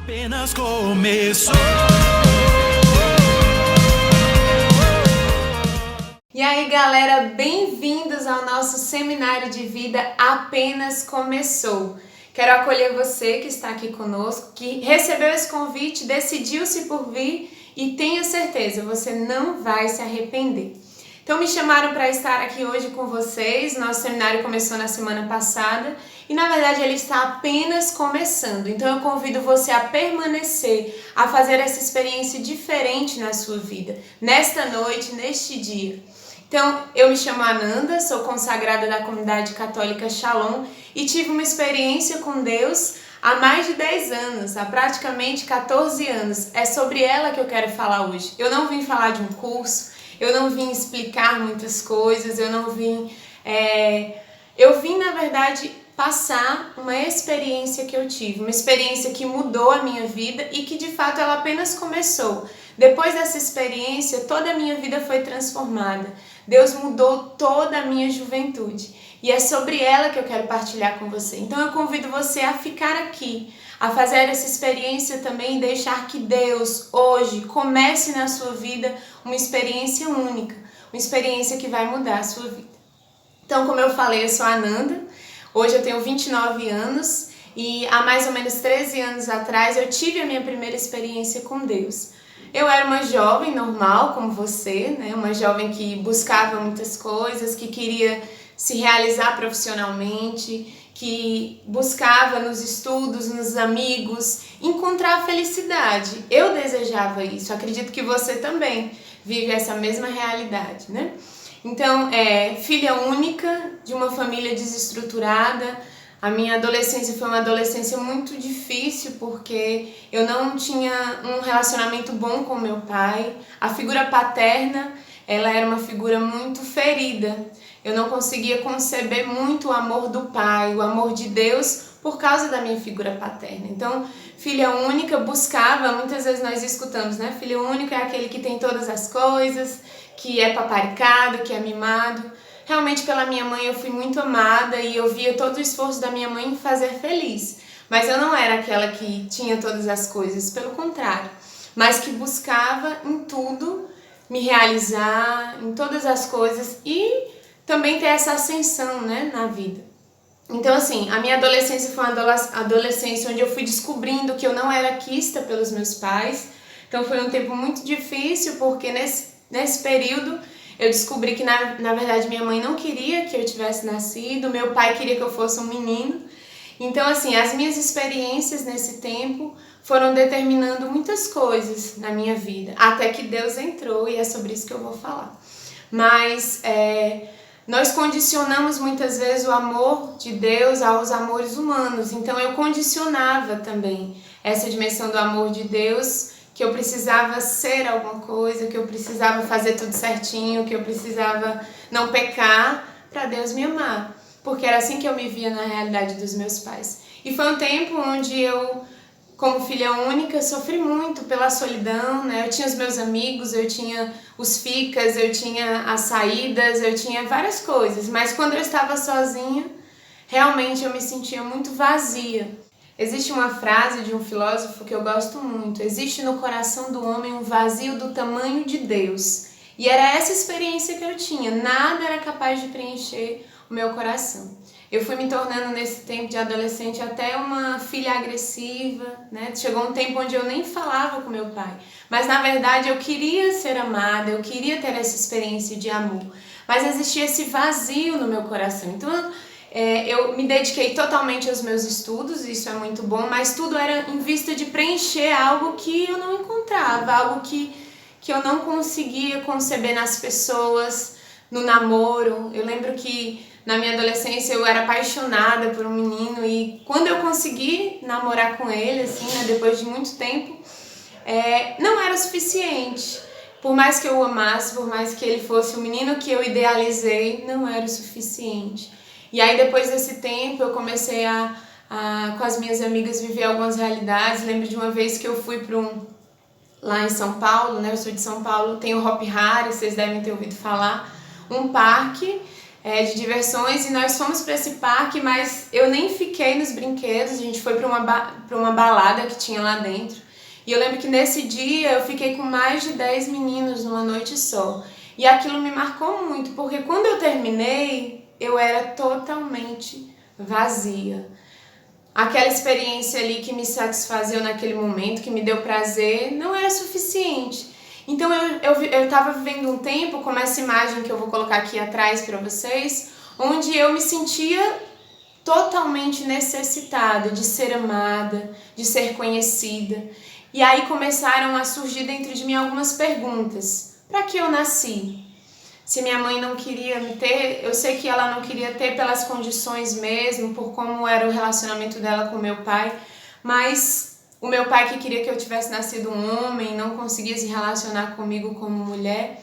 Apenas começou. E aí, galera, bem-vindos ao nosso seminário de vida Apenas Começou. Quero acolher você que está aqui conosco, que recebeu esse convite, decidiu-se por vir e tenha certeza, você não vai se arrepender. Então me chamaram para estar aqui hoje com vocês. Nosso seminário começou na semana passada e na verdade ele está apenas começando. Então eu convido você a permanecer, a fazer essa experiência diferente na sua vida, nesta noite, neste dia. Então eu me chamo Ananda, sou consagrada da comunidade católica Shalom e tive uma experiência com Deus há mais de 10 anos, há praticamente 14 anos. É sobre ela que eu quero falar hoje. Eu não vim falar de um curso, eu não vim explicar muitas coisas, eu vim, na verdade, passar uma experiência que eu tive, uma experiência que mudou a minha vida e que, de fato, ela apenas começou. Depois dessa experiência, toda a minha vida foi transformada. Deus mudou toda a minha juventude e é sobre ela que eu quero partilhar com você. Então, eu convido você a ficar aqui, a fazer essa experiência também e deixar que Deus, hoje, comece na sua vida uma experiência única, uma experiência que vai mudar a sua vida. Então, como eu falei, eu sou a Ananda, hoje eu tenho 29 anos e há mais ou menos 13 anos atrás eu tive a minha primeira experiência com Deus. Eu era uma jovem normal, como você, né? Uma jovem que buscava muitas coisas, que queria se realizar profissionalmente, que buscava nos estudos, nos amigos, encontrar a felicidade. Eu desejava isso, acredito que você também vive essa mesma realidade, né? Então, filha única de uma família desestruturada. A minha adolescência foi uma adolescência muito difícil porque eu não tinha um relacionamento bom com meu pai. A figura paterna, ela era uma figura muito ferida. Eu não conseguia conceber muito o amor do pai, o amor de Deus, por causa da minha figura paterna. Então, filha única buscava, muitas vezes nós escutamos, né? Filho único é aquele que tem todas as coisas, que é paparicado, que é mimado. Realmente, pela minha mãe, eu fui muito amada e eu via todo o esforço da minha mãe em fazer feliz. Mas eu não era aquela que tinha todas as coisas, pelo contrário. Mas que buscava em tudo me realizar, em todas as coisas e também ter essa ascensão, né, na vida. Então, assim, a minha adolescência foi uma adolescência onde eu fui descobrindo que eu não era quista pelos meus pais. Então, foi um tempo muito difícil, porque nesse período eu descobri que, na verdade, minha mãe não queria que eu tivesse nascido, meu pai queria que eu fosse um menino. Então, assim, as minhas experiências nesse tempo foram determinando muitas coisas na minha vida, até que Deus entrou e é sobre isso que eu vou falar. Mas nós condicionamos muitas vezes o amor de Deus aos amores humanos. Então eu condicionava também essa dimensão do amor de Deus, que eu precisava ser alguma coisa, que eu precisava fazer tudo certinho, que eu precisava não pecar para Deus me amar. Porque era assim que eu me via na realidade dos meus pais. E foi um tempo onde eu, como filha única, sofri muito pela solidão, né? Eu tinha os meus amigos, eu tinha os ficas, eu tinha as saídas, eu tinha várias coisas. Mas quando eu estava sozinha, realmente eu me sentia muito vazia. Existe uma frase de um filósofo que eu gosto muito. Existe no coração do homem um vazio do tamanho de Deus. E era essa experiência que eu tinha. Nada era capaz de preencher o meu coração. Eu fui me tornando nesse tempo de adolescente até uma filha agressiva, né? Chegou um tempo onde eu nem falava com meu pai. Mas na verdade eu queria ser amada, eu queria ter essa experiência de amor. Mas existia esse vazio no meu coração. Então eu me dediquei totalmente aos meus estudos, isso é muito bom, mas tudo era em vista de preencher algo que eu não encontrava, algo que eu não conseguia conceber nas pessoas, no namoro. Eu lembro que na minha adolescência eu era apaixonada por um menino e quando eu consegui namorar com ele, assim, né, depois de muito tempo, não era suficiente. Por mais que eu o amasse, por mais que ele fosse o menino que eu idealizei, não era o suficiente. E aí depois desse tempo eu comecei com as minhas amigas, viver algumas realidades. Lembro de uma vez que eu fui lá em São Paulo, né? Eu sou de São Paulo, tem o Hop Hari, vocês devem ter ouvido falar, um parque de diversões, e nós fomos para esse parque, mas eu nem fiquei nos brinquedos, a gente foi para uma balada que tinha lá dentro. E eu lembro que nesse dia eu fiquei com mais de 10 meninos numa noite só. E aquilo me marcou muito, porque quando eu terminei, eu era totalmente vazia. Aquela experiência ali que me satisfazia naquele momento, que me deu prazer, não era suficiente. Então eu estava vivendo um tempo, como essa imagem que eu vou colocar aqui atrás para vocês, onde eu me sentia totalmente necessitada de ser amada, de ser conhecida. E aí começaram a surgir dentro de mim algumas perguntas. Para que eu nasci? Se minha mãe não queria me ter, eu sei que ela não queria ter pelas condições mesmo, por como era o relacionamento dela com meu pai, mas o meu pai que queria que eu tivesse nascido um homem, não conseguia se relacionar comigo como mulher.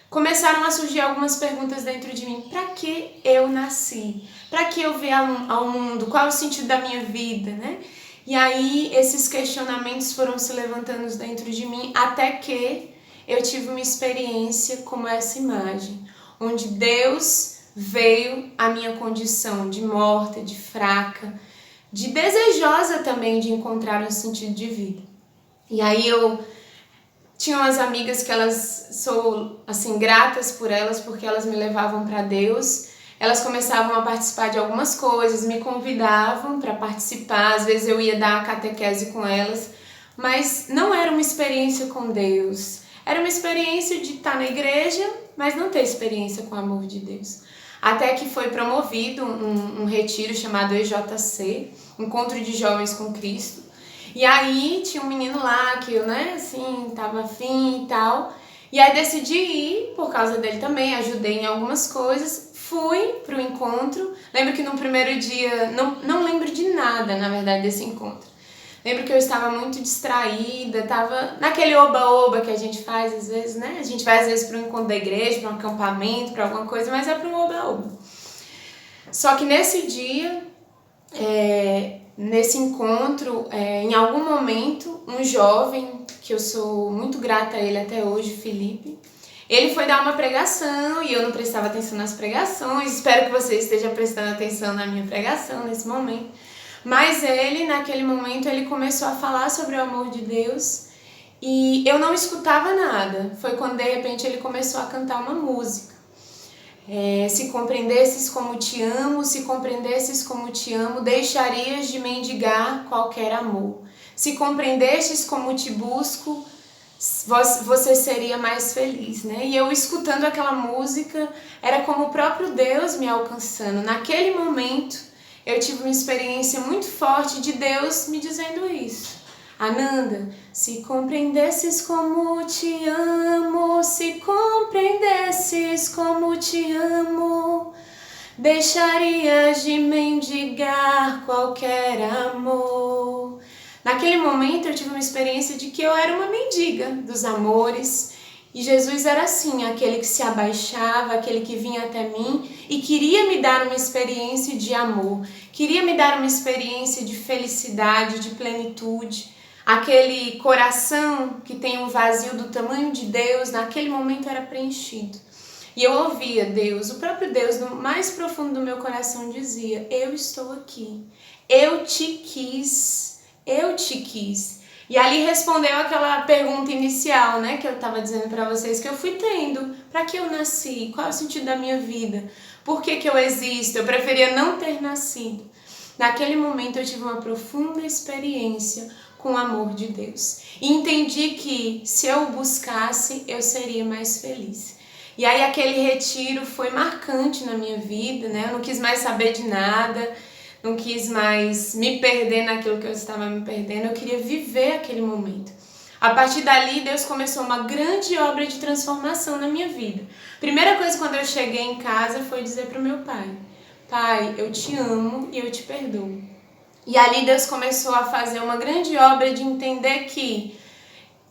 Começaram a surgir algumas perguntas dentro de mim. Para que eu nasci? Para que eu vim ao mundo? Qual é o sentido da minha vida, né? E aí esses questionamentos foram se levantando dentro de mim até que eu tive uma experiência como essa imagem, onde Deus veio à minha condição de morta, de fraca, de desejosa também de encontrar um sentido de vida. E aí eu tinha umas amigas que elas, sou assim, gratas por elas, porque elas me levavam para Deus. Elas começavam a participar de algumas coisas, me convidavam para participar, às vezes eu ia dar a catequese com elas, mas não era uma experiência com Deus. Era uma experiência de estar na igreja, mas não ter experiência com o amor de Deus. Até que foi promovido um retiro chamado EJC, Encontro de Jovens com Cristo. E aí tinha um menino lá que eu, assim, tava afim e tal. E aí decidi ir, por causa dele também, ajudei em algumas coisas. Fui pro encontro. Lembro que no primeiro dia, não lembro de nada, na verdade, desse encontro. Lembro que eu estava muito distraída, tava naquele oba-oba que a gente faz às vezes, né? A gente vai às vezes para um encontro da igreja, para um acampamento, para alguma coisa, mas é para um oba-oba. Só que nesse dia, nesse encontro, em algum momento, um jovem, que eu sou muito grata a ele até hoje, Felipe, ele foi dar uma pregação e eu não prestava atenção nas pregações. Espero que você esteja prestando atenção na minha pregação nesse momento. Mas ele, naquele momento, ele começou a falar sobre o amor de Deus e eu não escutava nada. Foi quando, de repente, ele começou a cantar uma música. Se compreendesses como te amo, se compreendesses como te amo, deixarias de mendigar qualquer amor. Se compreendestes como te busco, você seria mais feliz, né? E eu escutando aquela música, era como o próprio Deus me alcançando. Naquele momento, eu tive uma experiência muito forte de Deus me dizendo isso. Ananda, se compreendesses como te amo, se compreendesses como te amo, deixarias de mendigar qualquer amor. Naquele momento eu tive uma experiência de que eu era uma mendiga dos amores. E Jesus era assim, aquele que se abaixava, aquele que vinha até mim e queria me dar uma experiência de amor, queria me dar uma experiência de felicidade, de plenitude. Aquele coração que tem um vazio do tamanho de Deus, naquele momento era preenchido. E eu ouvia Deus, o próprio Deus, no mais profundo do meu coração dizia: eu estou aqui, eu te quis, eu te quis. E ali respondeu aquela pergunta inicial, né, que eu estava dizendo para vocês que eu fui tendo. Para que eu nasci? Qual é o sentido da minha vida? Por que eu existo? Eu preferia não ter nascido. Naquele momento eu tive uma profunda experiência com o amor de Deus. E entendi que se eu o buscasse, eu seria mais feliz. E aí aquele retiro foi marcante na minha vida, né? Eu não quis mais saber de nada. Não quis mais me perder naquilo que eu estava me perdendo, eu queria viver aquele momento. A partir dali, Deus começou uma grande obra de transformação na minha vida. Primeira coisa quando eu cheguei em casa foi dizer para o meu pai: Pai, eu te amo e eu te perdoo. E ali Deus começou a fazer uma grande obra de entender que,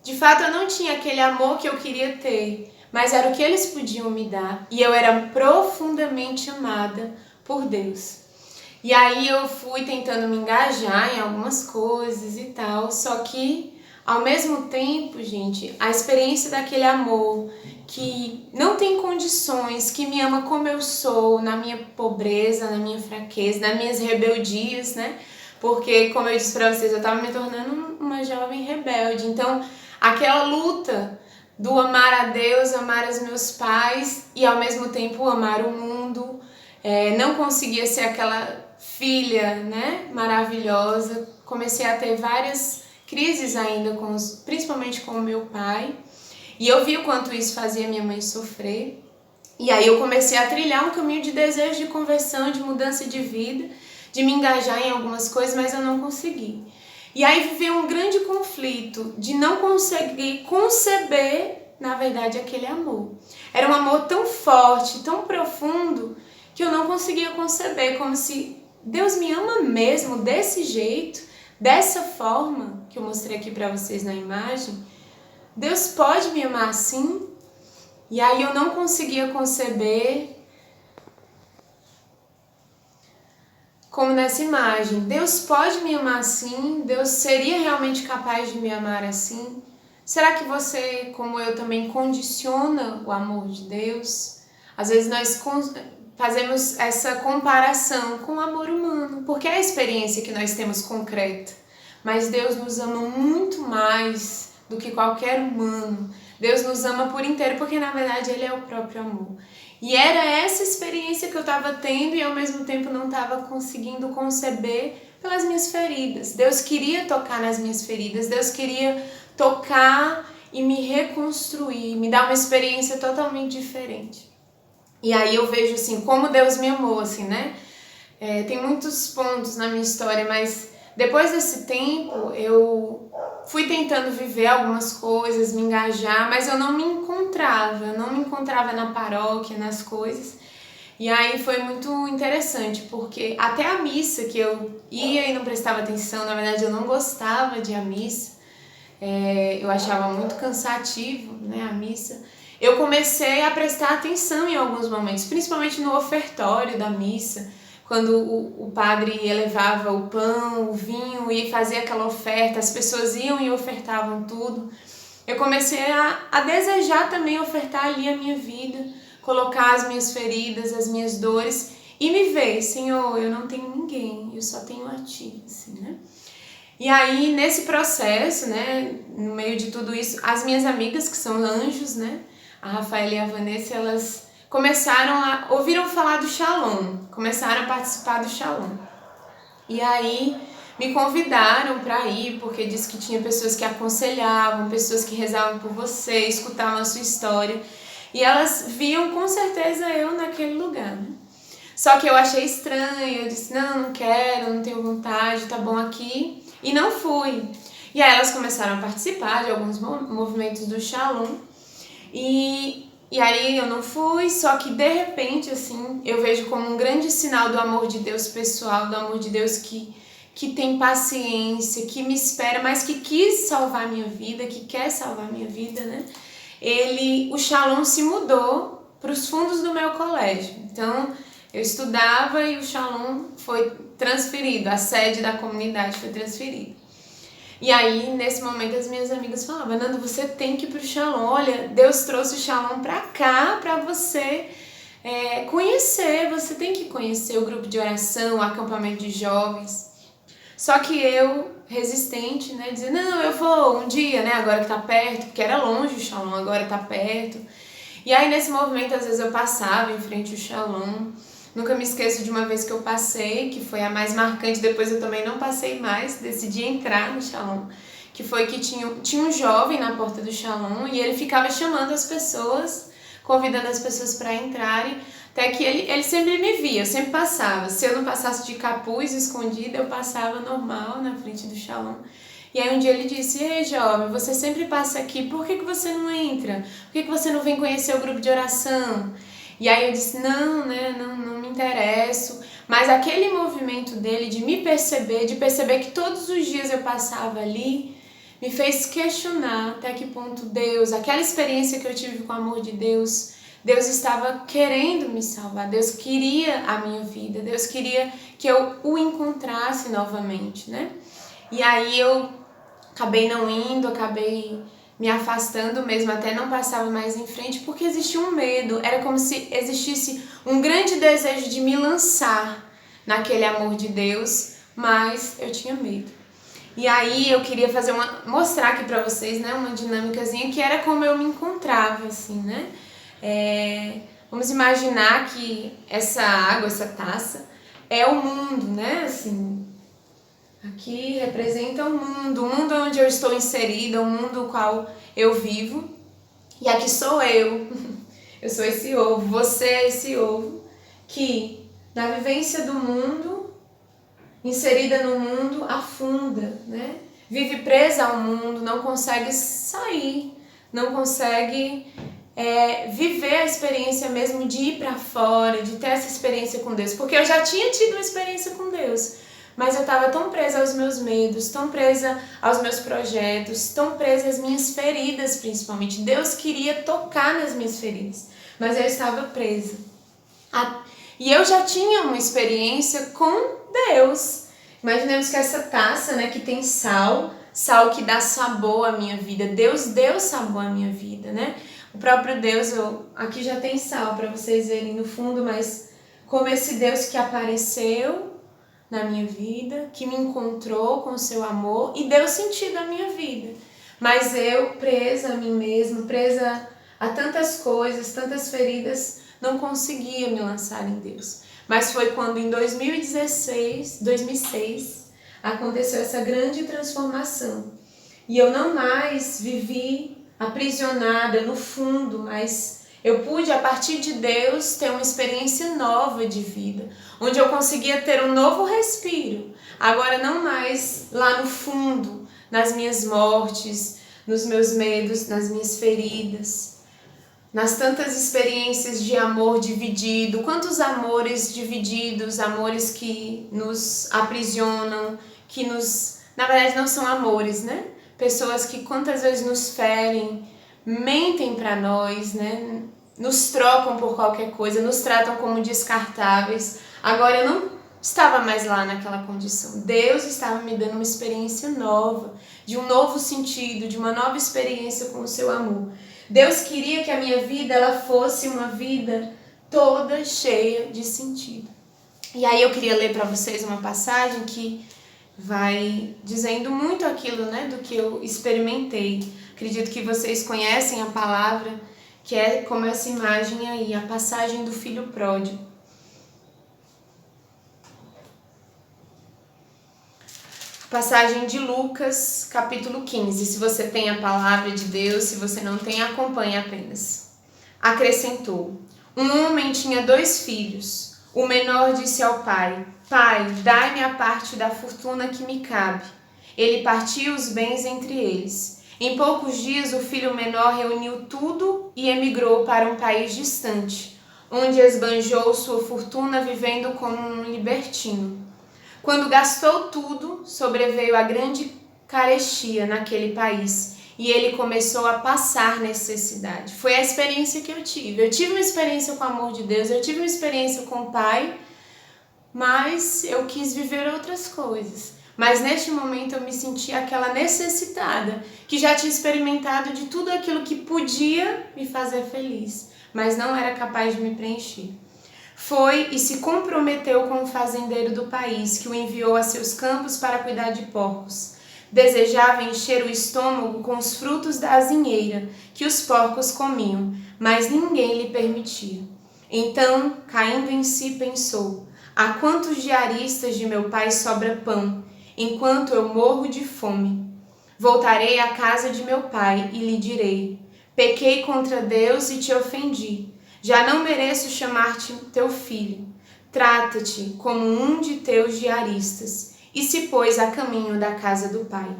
de fato, eu não tinha aquele amor que eu queria ter, mas era o que eles podiam me dar. E eu era profundamente amada por Deus. E aí eu fui tentando me engajar em algumas coisas e tal, só que Ao mesmo tempo, gente, a experiência daquele amor que não tem condições, que me ama como eu sou, na minha pobreza, na minha fraqueza, nas minhas rebeldias, né? Porque, como eu disse pra vocês, eu tava me tornando uma jovem rebelde. Então, aquela luta do amar a Deus, amar os meus pais e ao mesmo tempo amar o mundo, não conseguia ser aquela filha, né, maravilhosa. Comecei a ter várias crises ainda, principalmente com o meu pai. E eu vi o quanto isso fazia minha mãe sofrer. E aí eu comecei a trilhar um caminho de desejo de conversão, de mudança de vida, de me engajar em algumas coisas, mas eu não consegui. E aí viveu um grande conflito de não conseguir conceber, na verdade, aquele amor. Era um amor tão forte, tão profundo, que eu não conseguia conceber, como se Deus me ama mesmo desse jeito, dessa forma que eu mostrei aqui para vocês na imagem. Deus pode me amar assim? E aí eu não conseguia conceber como nessa imagem. Deus pode me amar assim? Deus seria realmente capaz de me amar assim? Será que você, como eu, também condiciona o amor de Deus? Às vezes nós fazemos essa comparação com o amor humano, porque é a experiência que nós temos concreta. Mas Deus nos ama muito mais do que qualquer humano. Deus nos ama por inteiro, porque na verdade Ele é o próprio amor. E era essa experiência que eu estava tendo e ao mesmo tempo não estava conseguindo conceber pelas minhas feridas. Deus queria tocar nas minhas feridas, Deus queria tocar e me reconstruir, me dar uma experiência totalmente diferente. E aí eu vejo assim, como Deus me amou, assim, né? Tem muitos pontos na minha história, mas depois desse tempo eu fui tentando viver algumas coisas, me engajar, mas eu não me encontrava na paróquia, nas coisas. E aí foi muito interessante, porque até a missa que eu ia e não prestava atenção, na verdade eu não gostava de ir à missa, eu achava muito cansativo, né, a missa. Eu comecei a prestar atenção em alguns momentos, principalmente no ofertório da missa, quando o padre elevava o pão, o vinho e fazia aquela oferta, as pessoas iam e ofertavam tudo. Eu comecei a desejar também ofertar ali a minha vida, colocar as minhas feridas, as minhas dores e me ver, Senhor, eu não tenho ninguém, eu só tenho a Ti, assim, né? E aí, nesse processo, né, no meio de tudo isso, as minhas amigas, que são anjos, né, a Rafaela e a Vanessa, elas ouviram falar do Shalom, começaram a participar do Shalom. E aí me convidaram para ir, porque disse que tinha pessoas que aconselhavam, pessoas que rezavam por você, escutavam a sua história. E elas viam com certeza eu naquele lugar, né? Só que eu achei estranho, eu disse, não quero, não tenho vontade, tá bom aqui. E não fui. E aí elas começaram a participar de alguns movimentos do Shalom. E aí eu não fui, só que de repente, assim, eu vejo como um grande sinal do amor de Deus pessoal, do amor de Deus que tem paciência, que me espera, mas que quis salvar a minha vida, que quer salvar a minha vida, né? O Shalom se mudou para os fundos do meu colégio. Então, eu estudava e o Shalom foi transferido, a sede da comunidade foi transferida. E aí, nesse momento, as minhas amigas falavam, Nanda, você tem que ir pro Shalom. Olha, Deus trouxe o Shalom pra cá, pra você conhecer. Você tem que conhecer o grupo de oração, o acampamento de jovens. Só que eu, resistente, né, dizia, não, eu vou um dia, né, agora que tá perto, porque era longe o Shalom, agora tá perto. E aí, nesse movimento, às vezes eu passava em frente ao Shalom. Nunca me esqueço de uma vez que eu passei, que foi a mais marcante, depois eu também não passei mais, decidi entrar no Shalom, que foi que tinha um jovem na porta do Shalom e ele ficava chamando as pessoas, convidando as pessoas para entrarem, até que ele sempre me via, eu sempre passava. Se eu não passasse de capuz escondida, eu passava normal na frente do Shalom. E aí um dia ele disse, ei jovem, você sempre passa aqui, por que você não entra? Por que você não vem conhecer o grupo de oração? E aí eu disse, não me interesso. Mas aquele movimento dele de me perceber, de perceber que todos os dias eu passava ali, me fez questionar até que ponto Deus, aquela experiência que eu tive com o amor de Deus, Deus estava querendo me salvar, Deus queria a minha vida, Deus queria que eu o encontrasse novamente, né? E aí eu acabei não indo, acabei me afastando mesmo, até não passava mais em frente, porque existia um medo, era como se existisse um grande desejo de me lançar naquele amor de Deus, mas eu tinha medo. E aí eu queria mostrar aqui pra vocês, né, uma dinâmicazinha que era como eu me encontrava, assim, né? Vamos imaginar que essa água, essa taça, é o mundo, né? Assim, aqui representa o mundo onde eu estou inserida, o mundo no qual eu vivo. E aqui sou eu. Eu sou esse ovo, você é esse ovo que, na vivência do mundo, inserida no mundo, afunda, né? Vive presa ao mundo, não consegue sair, não consegue viver a experiência mesmo de ir para fora, de ter essa experiência com Deus. Porque eu já tinha tido uma experiência com Deus, mas eu estava tão presa aos meus medos, tão presa aos meus projetos, tão presa às minhas feridas principalmente. Deus queria tocar nas minhas feridas, mas eu estava presa. E eu já tinha uma experiência com Deus. Imaginemos que essa taça, né, que tem sal que dá sabor à minha vida. Deus deu sabor à minha vida, né? O próprio Deus, aqui já tem sal para vocês verem no fundo, mas como esse Deus que apareceu na minha vida, que me encontrou com o seu amor e deu sentido à minha vida. Mas eu, presa a mim mesma, presa a tantas coisas, tantas feridas, não conseguia me lançar em Deus. Mas foi quando em 2006, aconteceu essa grande transformação. E eu não mais vivi aprisionada no fundo, mas eu pude, a partir de Deus, ter uma experiência nova de vida, onde eu conseguia ter um novo respiro. Agora não mais lá no fundo, nas minhas mortes, nos meus medos, nas minhas feridas, nas tantas experiências de amor dividido, quantos amores divididos, amores que nos aprisionam, que na verdade não são amores, né? Pessoas que quantas vezes nos ferem, mentem para nós, né? Nos trocam por qualquer coisa, nos tratam como descartáveis. Agora eu não estava mais lá naquela condição. Deus estava me dando uma experiência nova, de um novo sentido, de uma nova experiência com o seu amor. Deus queria que a minha vida ela fosse uma vida toda cheia de sentido. E aí eu queria ler para vocês uma passagem que vai dizendo muito aquilo, né, do que eu experimentei. Acredito que vocês conhecem a palavra, que é como essa imagem aí, a passagem do filho pródigo. Passagem de Lucas, capítulo 15. Se você tem a palavra de Deus, se você não tem, acompanhe apenas. Acrescentou: um homem tinha 2 filhos. O menor disse ao pai: Pai, dai-me a parte da fortuna que me cabe. Ele partiu os bens entre eles. Em poucos dias, o filho menor reuniu tudo e emigrou para um país distante, onde esbanjou sua fortuna vivendo como um libertino. Quando gastou tudo, sobreveio a grande carestia naquele país e ele começou a passar necessidade. Foi a experiência que eu tive. Eu tive uma experiência com o amor de Deus, eu tive uma experiência com o Pai, mas eu quis viver outras coisas. Mas neste momento eu me senti aquela necessitada, que já tinha experimentado de tudo aquilo que podia me fazer feliz, mas não era capaz de me preencher. Foi e se comprometeu com o fazendeiro do país, que o enviou a seus campos para cuidar de porcos. Desejava encher o estômago com os frutos da azinheira, que os porcos comiam, mas ninguém lhe permitia. Então, caindo em si, pensou: a quantos diaristas de meu pai sobra pão, enquanto eu morro de fome? Voltarei à casa de meu pai e lhe direi: pequei contra Deus e te ofendi. Já não mereço chamar-te teu filho. Trata-te como um de teus diaristas. E se pôs a caminho da casa do pai.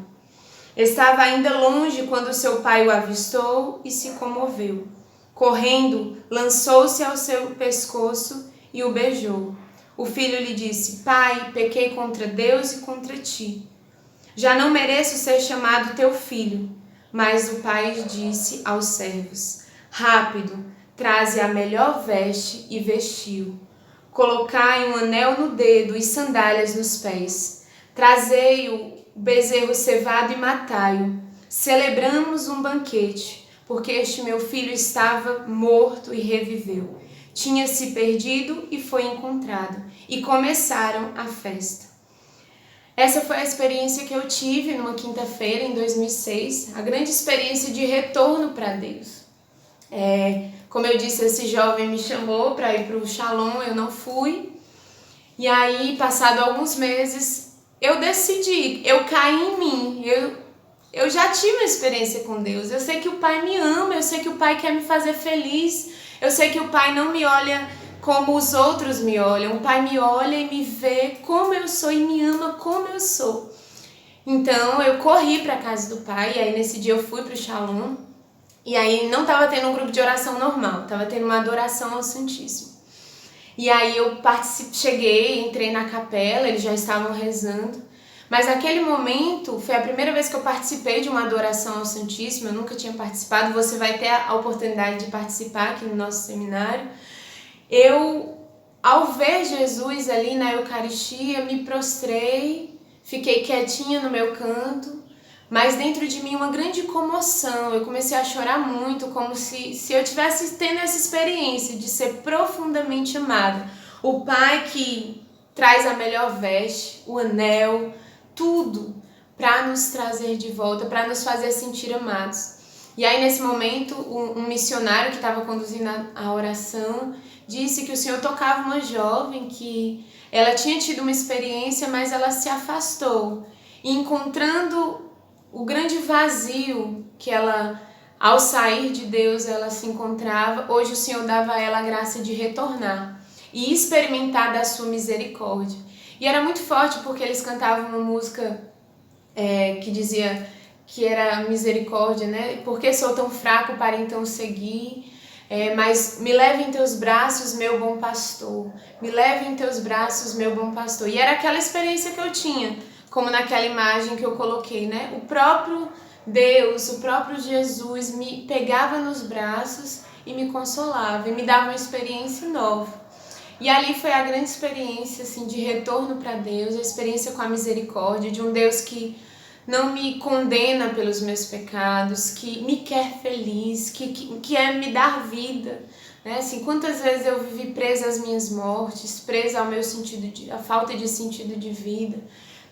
Estava ainda longe quando seu pai o avistou e se comoveu. Correndo, lançou-se ao seu pescoço e o beijou. O filho lhe disse: Pai, pequei contra Deus e contra ti. Já não mereço ser chamado teu filho. Mas o pai disse aos servos: Rápido, traze a melhor veste e vestiu. Colocai um anel no dedo e sandálias nos pés. Trazei-o o bezerro cevado e matai-o. Celebramos um banquete, porque este meu filho estava morto e reviveu. Tinha se perdido e foi encontrado. E começaram a festa. Essa foi a experiência que eu tive numa quinta-feira em 2006, a grande experiência de retorno para Deus. Como eu disse, esse jovem me chamou para ir para o Shalom, eu não fui. E aí, passado alguns meses, eu decidi, eu caí em mim, eu já tive uma experiência com Deus. Eu sei que o Pai me ama, eu sei que o Pai quer me fazer feliz, eu sei que o Pai não me olha como os outros me olham. O Pai me olha e me vê como eu sou e me ama como eu sou. Então eu corri para a casa do Pai, e aí nesse dia eu fui para o Shalom. E aí não estava tendo um grupo de oração normal, estava tendo uma adoração ao Santíssimo. E aí eu cheguei, entrei na capela, eles já estavam rezando. Mas naquele momento, foi a primeira vez que eu participei de uma adoração ao Santíssimo, eu nunca tinha participado, você vai ter a oportunidade de participar aqui no nosso seminário. Eu, ao ver Jesus ali na Eucaristia, me prostrei, fiquei quietinha no meu canto, mas dentro de mim uma grande comoção, eu comecei a chorar muito, como se eu tivesse tendo essa experiência de ser profundamente amada. O Pai que traz a melhor veste, o anel, tudo para nos trazer de volta, para nos fazer sentir amados. E aí nesse momento um missionário que estava conduzindo a oração disse que o Senhor tocava uma jovem que ela tinha tido uma experiência, mas ela se afastou. E encontrando o grande vazio que ela, ao sair de Deus, ela se encontrava, hoje o Senhor dava a ela a graça de retornar e experimentar da sua misericórdia. E era muito forte porque eles cantavam uma música que dizia que era misericórdia, né? Porque sou tão fraco para então seguir, mas me leve em teus braços, meu bom pastor, me leve em teus braços, meu bom pastor. E era aquela experiência que eu tinha, como naquela imagem que eu coloquei, né? O próprio Deus, o próprio Jesus me pegava nos braços e me consolava e me dava uma experiência nova. E ali foi a grande experiência assim, de retorno para Deus, a experiência com a misericórdia de um Deus que não me condena pelos meus pecados, que me quer feliz, que quer me dar vida. Né? Assim, quantas vezes eu vivi presa às minhas mortes, presa ao meu a falta de sentido de vida,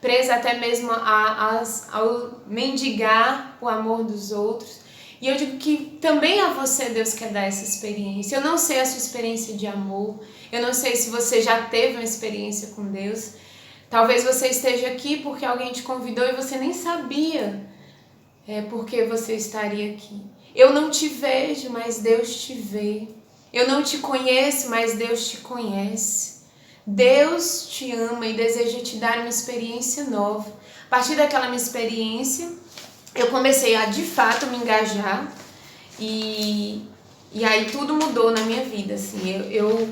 presa até mesmo ao mendigar o amor dos outros. E eu digo que também a você Deus quer dar essa experiência. Eu não sei a sua experiência de amor, eu não sei se você já teve uma experiência com Deus. Talvez você esteja aqui porque alguém te convidou e você nem sabia porque você estaria aqui. Eu não te vejo, mas Deus te vê. Eu não te conheço, mas Deus te conhece. Deus te ama e deseja te dar uma experiência nova. A partir daquela minha experiência, eu comecei a de fato me engajar e aí tudo mudou na minha vida. Assim, eu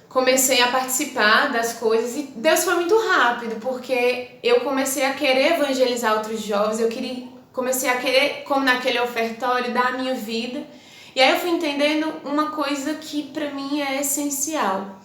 comecei a participar das coisas e Deus foi muito rápido, porque eu comecei a querer evangelizar outros jovens, comecei a querer, como naquele ofertório, dar a minha vida. E aí eu fui entendendo uma coisa que para mim é essencial.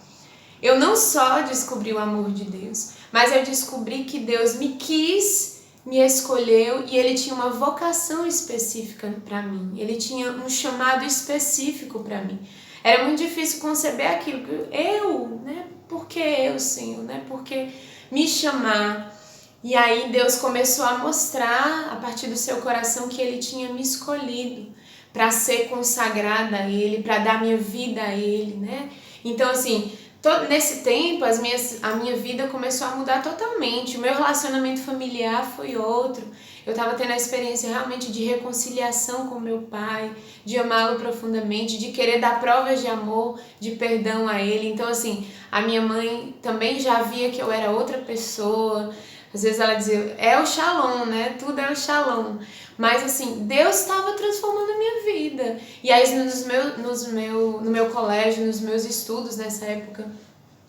Eu não só descobri o amor de Deus, mas eu descobri que Deus me quis, me escolheu e Ele tinha uma vocação específica para mim. Ele tinha um chamado específico para mim. Era muito difícil conceber aquilo. Né? Por que eu, Senhor? Né? Por que me chamar? E aí Deus começou a mostrar, a partir do seu coração, que Ele tinha me escolhido para ser consagrada a Ele, para dar minha vida a Ele, né? Então, assim, nesse tempo, a minha vida começou a mudar totalmente. O meu relacionamento familiar foi outro. Eu estava tendo a experiência realmente de reconciliação com meu pai, de amá-lo profundamente, de querer dar provas de amor, de perdão a ele. Então, assim, a minha mãe também já via que eu era outra pessoa. Às vezes ela dizia, é o Shalom, né? Tudo é o Shalom. Mas, assim, Deus estava transformando a minha vida. E aí, no meu colégio, nos meus estudos nessa época,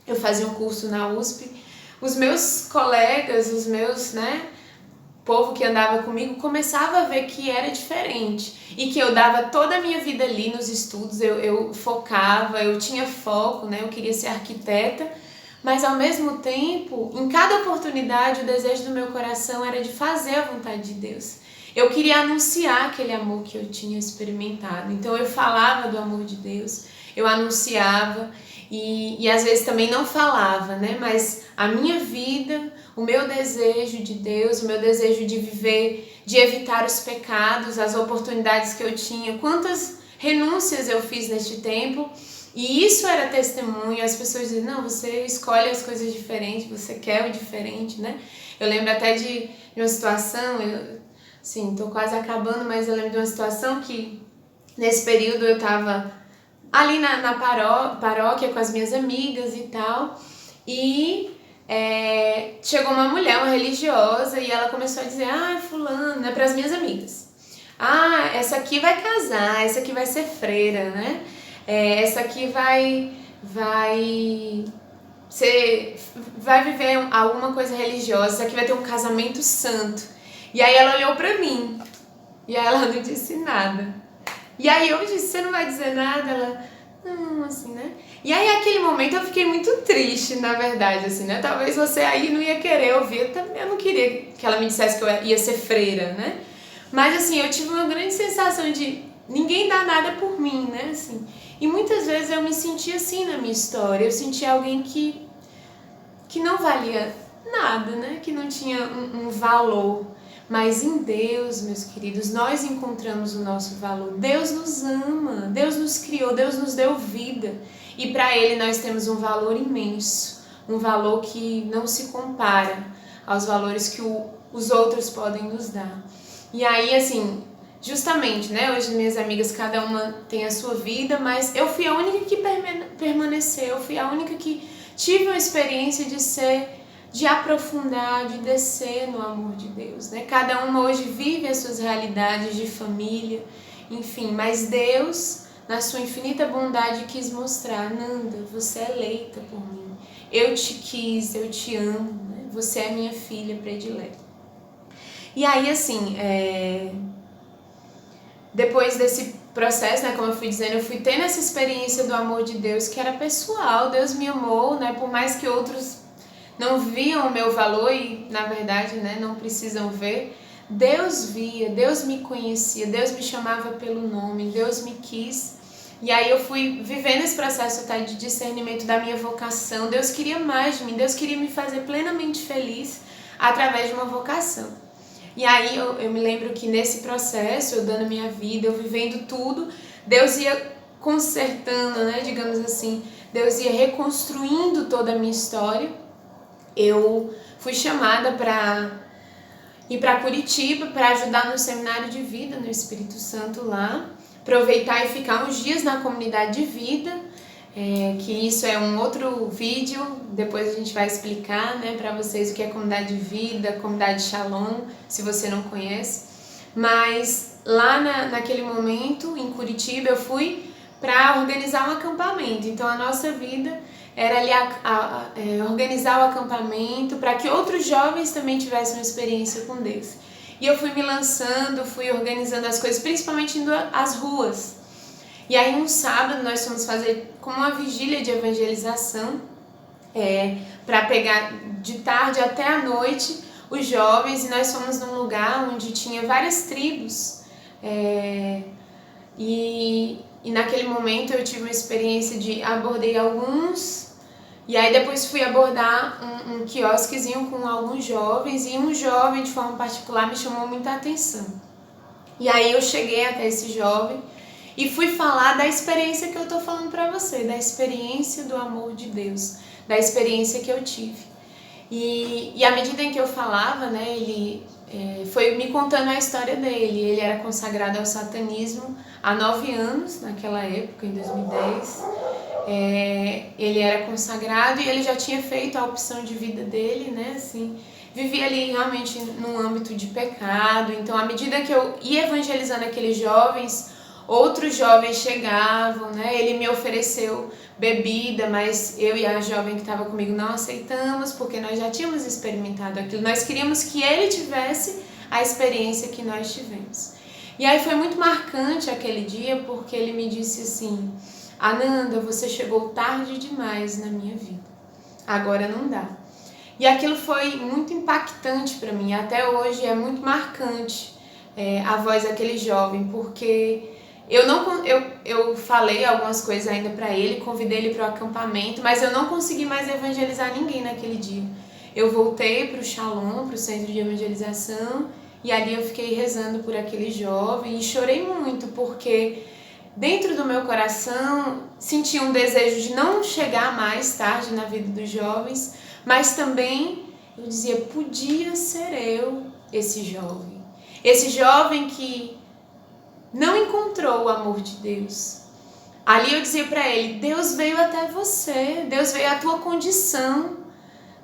eu fazia um curso na USP. Os meus colegas, os meus, povo que andava comigo, começava a ver que era diferente. E que eu dava toda a minha vida ali nos estudos, eu focava, eu tinha foco, né? Eu queria ser arquiteta. Mas ao mesmo tempo, em cada oportunidade, o desejo do meu coração era de fazer a vontade de Deus. Eu queria anunciar aquele amor que eu tinha experimentado. Então eu falava do amor de Deus, eu anunciava e às vezes também não falava, né? Mas a minha vida, o meu desejo de Deus, o meu desejo de viver, de evitar os pecados, as oportunidades que eu tinha, quantas renúncias eu fiz neste tempo. E isso era testemunho, as pessoas dizem, não, você escolhe as coisas diferentes, você quer o diferente, né? Eu lembro até de uma situação, tô quase acabando, mas eu lembro de uma situação que nesse período eu tava ali na paróquia com as minhas amigas e tal, e chegou uma mulher, uma religiosa, e ela começou a dizer, fulano, né, para as minhas amigas, essa aqui vai casar, essa aqui vai ser freira, né? Essa aqui vai viver alguma coisa religiosa, essa aqui vai ter um casamento santo. E aí ela olhou pra mim, e aí ela não disse nada. E aí eu disse, você não vai dizer nada? Ela, não, assim, né? E aí naquele momento eu fiquei muito triste, na verdade, assim, né? Talvez você aí não ia querer ouvir, eu não queria que ela me dissesse que eu ia ser freira, né? Mas assim, eu tive uma grande sensação de ninguém dá nada por mim, né? Assim, e muitas vezes eu me senti assim na minha história, eu senti alguém que não valia nada, né? Que não tinha um valor. Mas em Deus, meus queridos, nós encontramos o nosso valor. Deus nos ama, Deus nos criou, Deus nos deu vida. E para Ele nós temos um valor imenso, um valor que não se compara aos valores que os outros podem nos dar. E aí, assim, justamente, né? Hoje minhas amigas, cada uma tem a sua vida, mas eu fui a única que permaneceu, eu fui a única que tive uma experiência de aprofundar, de descer no amor de Deus, né? Cada uma hoje vive as suas realidades de família, enfim, mas Deus, na sua infinita bondade, quis mostrar, Nanda, você é eleita por mim, eu te quis, eu te amo, né? Você é minha filha predileta. E aí, assim, depois desse processo, né, como eu fui dizendo, eu fui tendo essa experiência do amor de Deus que era pessoal. Deus me amou, né, por mais que outros não viam o meu valor e, na verdade, né, não precisam ver. Deus via, Deus me conhecia, Deus me chamava pelo nome, Deus me quis. E aí eu fui vivendo esse processo até de discernimento da minha vocação. Deus queria mais de mim, Deus queria me fazer plenamente feliz através de uma vocação. E aí eu me lembro que nesse processo, eu dando a minha vida, eu vivendo tudo, Deus ia consertando, né, digamos assim, Deus ia reconstruindo toda a minha história. Eu fui chamada para ir para Curitiba para ajudar no seminário de vida no Espírito Santo lá, aproveitar e ficar uns dias na comunidade de vida, que isso é um outro vídeo, depois a gente vai explicar, né, para vocês o que é comunidade de vida, comunidade Shalom, se você não conhece. Mas lá naquele momento, em Curitiba, eu fui para organizar um acampamento. Então a nossa vida era ali organizar o acampamento para que outros jovens também tivessem uma experiência com Deus. E eu fui me lançando, fui organizando as coisas, principalmente indo às ruas. E aí um sábado nós fomos fazer como uma vigília de evangelização, para pegar de tarde até a noite os jovens, e nós fomos num lugar onde tinha várias tribos, e naquele momento eu tive uma experiência de abordei alguns, e aí depois fui abordar um quiosquezinho com alguns jovens, e um jovem de forma particular me chamou muita atenção. E aí eu cheguei até esse jovem e fui falar da experiência que eu tô falando para você, da experiência do amor de Deus, da experiência que eu tive. E à medida em que eu falava, né, ele foi me contando a história dele. Ele era consagrado ao satanismo há 9 anos, naquela época, em 2010. Ele era consagrado e ele já tinha feito a opção de vida dele, né, assim, vivia ali realmente num âmbito de pecado. Então, à medida que eu ia evangelizando aqueles jovens, outros jovens chegavam, né? Ele me ofereceu bebida, mas eu e a jovem que estava comigo não aceitamos, porque nós já tínhamos experimentado aquilo. Nós queríamos que ele tivesse a experiência que nós tivemos. E aí foi muito marcante aquele dia, porque ele me disse assim: Ananda, você chegou tarde demais na minha vida. agora não dá. E aquilo foi muito impactante para mim, até hoje é muito marcante a voz daquele jovem, porque eu falei algumas coisas ainda para ele, convidei ele para o acampamento, mas eu não consegui mais evangelizar ninguém naquele dia. Eu voltei para o Shalom, para o centro de evangelização, e ali eu fiquei rezando por aquele jovem e chorei muito, porque dentro do meu coração senti um desejo de não chegar mais tarde na vida dos jovens, mas também eu dizia, podia ser eu esse jovem que não encontrou o amor de Deus. Ali eu dizia para ele, Deus veio até você, Deus veio à tua condição,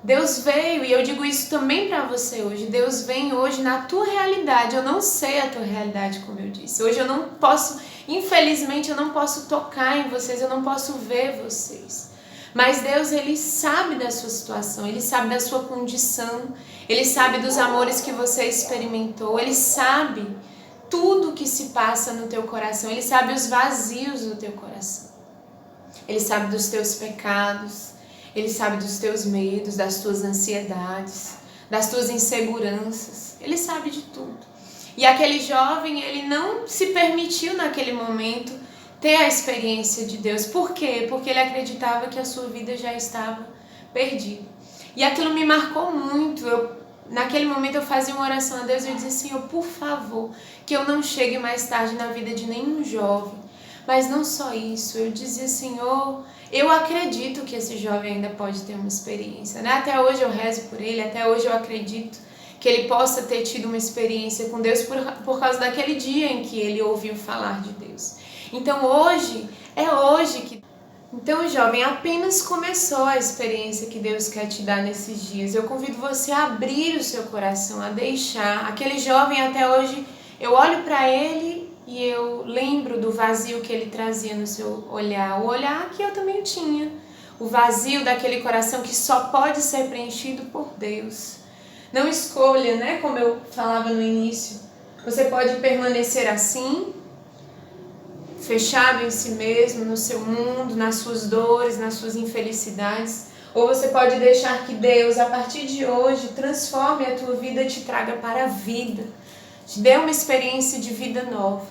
Deus veio, e eu digo isso também para você hoje, Deus vem hoje na tua realidade. Eu não sei a tua realidade, como eu disse, hoje eu não posso, infelizmente eu não posso tocar em vocês, eu não posso ver vocês, mas Deus, Ele sabe da sua situação, Ele sabe da sua condição, Ele sabe dos amores que você experimentou, Ele sabe tudo que se passa no teu coração, Ele sabe os vazios do teu coração, Ele sabe dos teus pecados, Ele sabe dos teus medos, das tuas ansiedades, das tuas inseguranças, Ele sabe de tudo. E aquele jovem, ele não se permitiu naquele momento ter a experiência de Deus. Por quê? Porque ele acreditava que a sua vida já estava perdida. E aquilo me marcou muito. Naquele momento eu fazia uma oração a Deus e eu dizia, Senhor, por favor, que eu não chegue mais tarde na vida de nenhum jovem. Mas não só isso, eu dizia, Senhor, eu acredito que esse jovem ainda pode ter uma experiência, né? Até hoje eu rezo por ele, até hoje eu acredito que ele possa ter tido uma experiência com Deus por causa daquele dia em que ele ouviu falar de Deus. Então hoje, é hoje que... Então, jovem, apenas começou a experiência que Deus quer te dar nesses dias. Eu convido você a abrir o seu coração, a deixar. Aquele jovem, até hoje, eu olho para ele e eu lembro do vazio que ele trazia no seu olhar. O olhar que eu também tinha. O vazio daquele coração que só pode ser preenchido por Deus. Não escolha, né? Como eu falava no início. Você pode permanecer assim, fechado em si mesmo, no seu mundo, nas suas dores, nas suas infelicidades. Ou você pode deixar que Deus, a partir de hoje, transforme a tua vida e te traga para a vida. Te dê uma experiência de vida nova.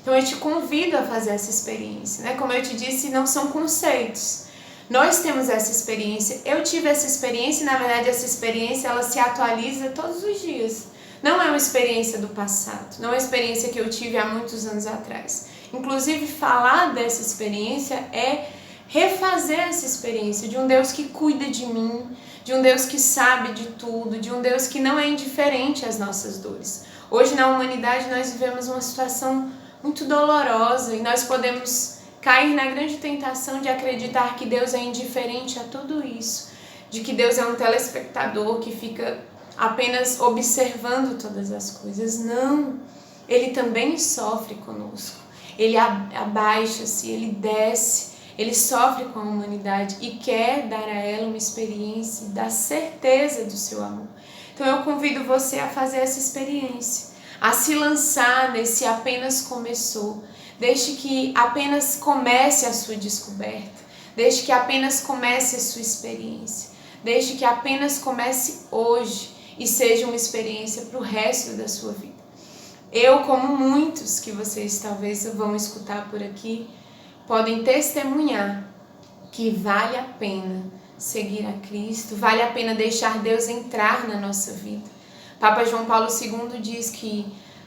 Então eu te convido a fazer essa experiência, né? Como eu te disse, não são conceitos. Nós temos essa experiência, eu tive essa experiência e na verdade essa experiência ela se atualiza todos os dias. Não é uma experiência do passado, não é uma experiência que eu tive há muitos anos atrás. Inclusive falar dessa experiência é refazer essa experiência de um Deus que cuida de mim, de um Deus que sabe de tudo, de um Deus que não é indiferente às nossas dores. Hoje na humanidade nós vivemos uma situação muito dolorosa e nós podemos cair na grande tentação de acreditar que Deus é indiferente a tudo isso, de que Deus é um telespectador que fica apenas observando todas as coisas. Não, Ele também sofre conosco, Ele abaixa-se, Ele desce, Ele sofre com a humanidade e quer dar a ela uma experiência da certeza do seu amor. Então eu convido você a fazer essa experiência, a se lançar nesse apenas começou. Deixe que apenas comece a sua descoberta. Deixe que apenas comece a sua experiência. Deixe que apenas comece hoje e seja uma experiência para o resto da sua vida. Eu, como muitos que vocês talvez vão escutar por aqui, podem testemunhar que vale a pena seguir a Cristo, vale a pena deixar Deus entrar na nossa vida. Papa João Paulo II diz que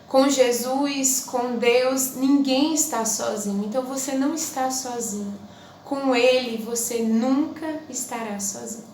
com Jesus, com Deus, ninguém está sozinho. Então você não está sozinho. Com Ele você nunca estará sozinho.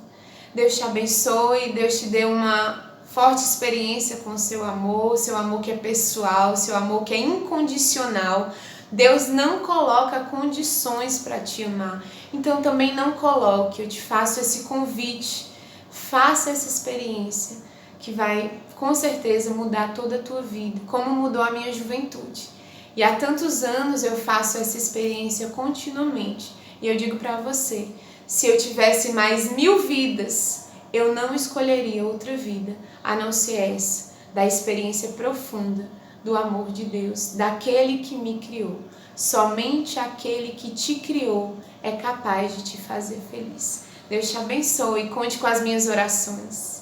Deus te abençoe, Deus te dê uma forte experiência com o seu amor que é pessoal, seu amor que é incondicional. Deus não coloca condições para te amar. Então também não coloque, eu te faço esse convite. Faça essa experiência que vai com certeza mudar toda a tua vida, como mudou a minha juventude. E há tantos anos eu faço essa experiência continuamente. E eu digo para você, se eu tivesse mais 1000 vidas, eu não escolheria outra vida, a não ser essa, da experiência profunda do amor de Deus, daquele que me criou. Somente aquele que te criou é capaz de te fazer feliz. Deus te abençoe. Conte com as minhas orações.